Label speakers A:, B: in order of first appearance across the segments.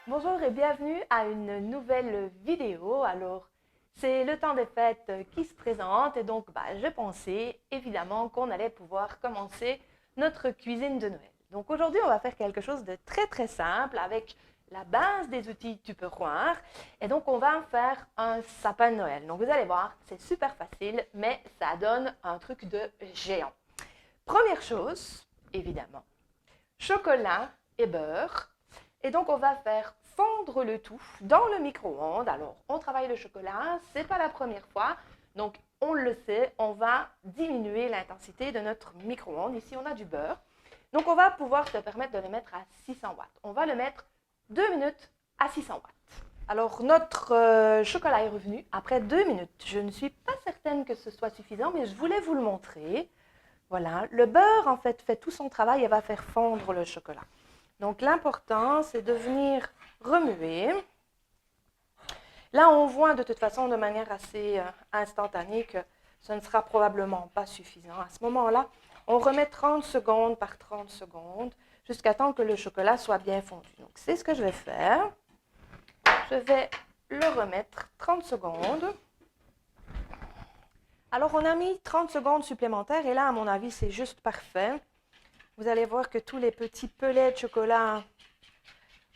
A: Bonjour et bienvenue à une nouvelle vidéo. Alors, c'est le temps des fêtes qui se présente et donc je pensais évidemment qu'on allait pouvoir commencer notre cuisine de Noël. Donc aujourd'hui, on va faire quelque chose de très simple avec la base des outils Tupperware et donc on va faire un sapin de Noël. Donc vous allez voir, c'est super facile mais ça donne un truc de géant. Première chose, évidemment, chocolat et beurre. Et donc, on va faire fondre le tout dans le micro-ondes. Alors, on travaille le chocolat, c'est pas la première fois. Donc, on le sait, on va diminuer l'intensité de notre micro-ondes. Ici, on a du beurre. Donc, on va pouvoir se permettre de le mettre à 600 watts. On va le mettre 2 minutes à 600 watts. Alors, notre chocolat est revenu après 2 minutes. Je ne suis pas certaine que ce soit suffisant, mais je voulais vous le montrer. Voilà, le beurre, en fait tout son travail et va faire fondre le chocolat. Donc, l'important, c'est de venir remuer. Là, on voit de toute façon de manière assez instantanée que ce ne sera probablement pas suffisant. À ce moment-là, on remet 30 secondes par 30 secondes jusqu'à temps que le chocolat soit bien fondu. Donc, c'est ce que je vais faire. Je vais le remettre 30 secondes. Alors, on a mis 30 secondes supplémentaires et là, à mon avis, c'est juste parfait. Vous allez voir que tous les petits pellets de chocolat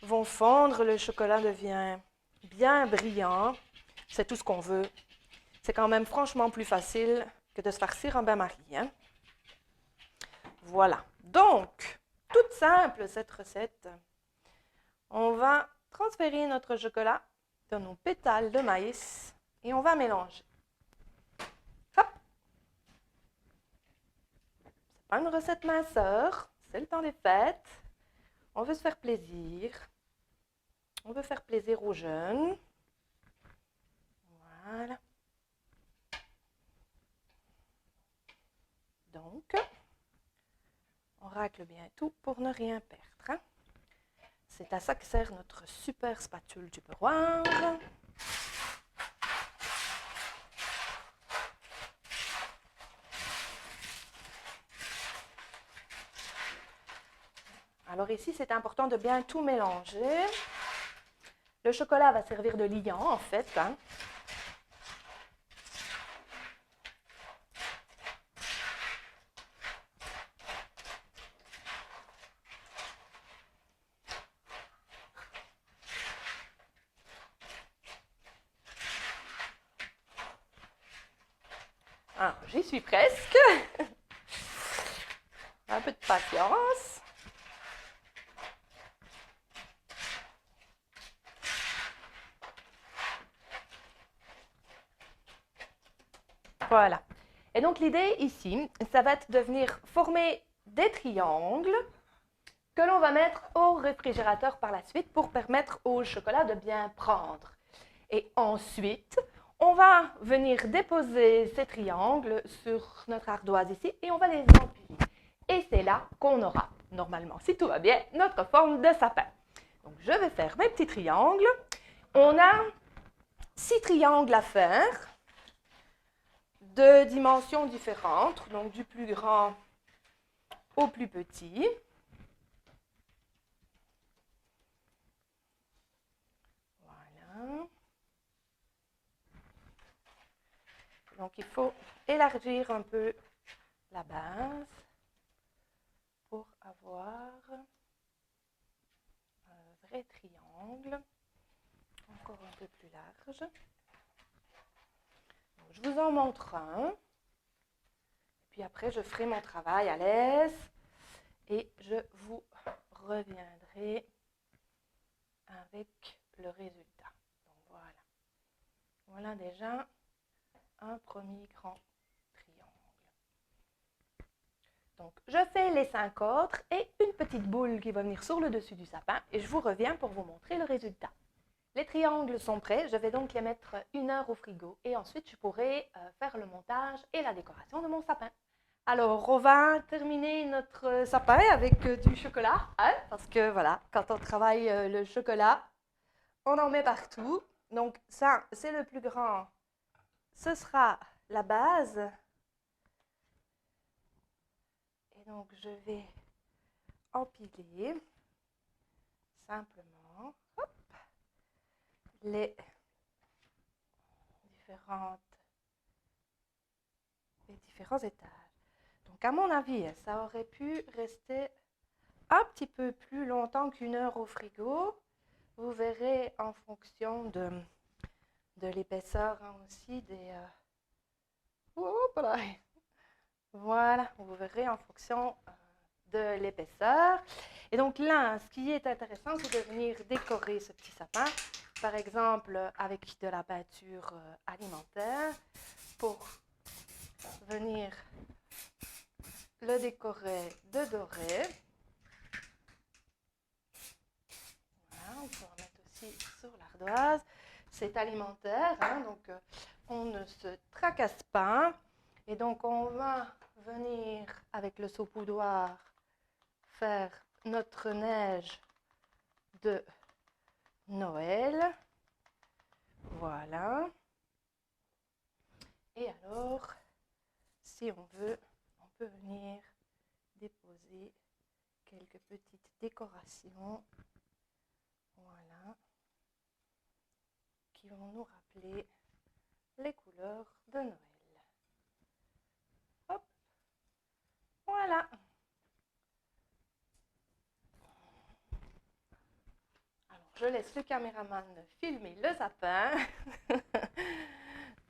A: vont fondre. Le chocolat devient bien brillant. C'est tout ce qu'on veut. C'est quand même franchement plus facile que de se farcir un bain-marie. Hein? Voilà. Donc, toute simple cette recette. On va transférer notre chocolat dans nos pétales de maïs et on va mélanger. Hop! C'est pas une recette minceur, c'est le temps des fêtes. On veut se faire plaisir. On veut faire plaisir aux jeunes. Voilà. Donc, on racle bien tout pour ne rien perdre. Hein? C'est à ça que sert notre super spatule Tupperware. Alors ici, c'est important de bien tout mélanger. Le chocolat va servir de liant, en fait. Hein? Ah, j'y suis presque. Un peu de patience. Voilà. Et donc l'idée ici, ça va être de venir former des triangles que l'on va mettre au réfrigérateur par la suite pour permettre au chocolat de bien prendre. Et ensuite, on va venir déposer ces triangles sur notre ardoise ici et on va les empiler. Et c'est là qu'on aura, normalement, si tout va bien, notre forme de sapin. Donc, je vais faire mes petits triangles. On a 6 triangles à faire de dimensions différentes, donc du plus grand au plus petit. Voilà. Donc, il faut élargir un peu la base pour avoir un vrai triangle, encore un peu plus large. Donc, je vous en montre un, puis après je ferai mon travail à l'aise et je vous reviendrai avec le résultat. Donc voilà, voilà déjà un premier grand triangle. Donc, je fais les 5 autres et une petite boule qui va venir sur le dessus du sapin et je vous reviens pour vous montrer le résultat. Les triangles sont prêts, je vais donc les mettre 1 heure au frigo et ensuite je pourrai faire le montage et la décoration de mon sapin. Alors, on va terminer notre sapin avec du chocolat, hein, parce que voilà, quand on travaille le chocolat, on en met partout. Donc ça, c'est le plus grand. Ce sera la base. Et donc, je vais empiler simplement. Hop. les différents étages. Donc à mon avis, ça aurait pu rester un petit peu plus longtemps qu'1 heure au frigo. Vous verrez en fonction de l'épaisseur aussi des... Voilà, vous verrez en fonction de l'épaisseur. Et donc là, ce qui est intéressant, c'est de venir décorer ce petit sapin, par exemple avec de la peinture alimentaire, pour venir le décorer de doré. Voilà, on peut en mettre aussi sur l'ardoise. C'est alimentaire, hein, donc on ne se tracasse pas. Et donc on va venir avec le saupoudoir faire notre neige de Noël. Voilà. Et alors, si on veut, on peut venir déposer quelques petites décorations, voilà, qui vont nous rappeler les couleurs de Noël. Hop, voilà. Alors, je laisse le caméraman filmer le sapin.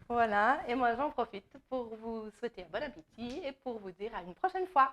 A: Voilà, et moi j'en profite pour vous souhaiter un bon appétit et pour vous dire à une prochaine fois.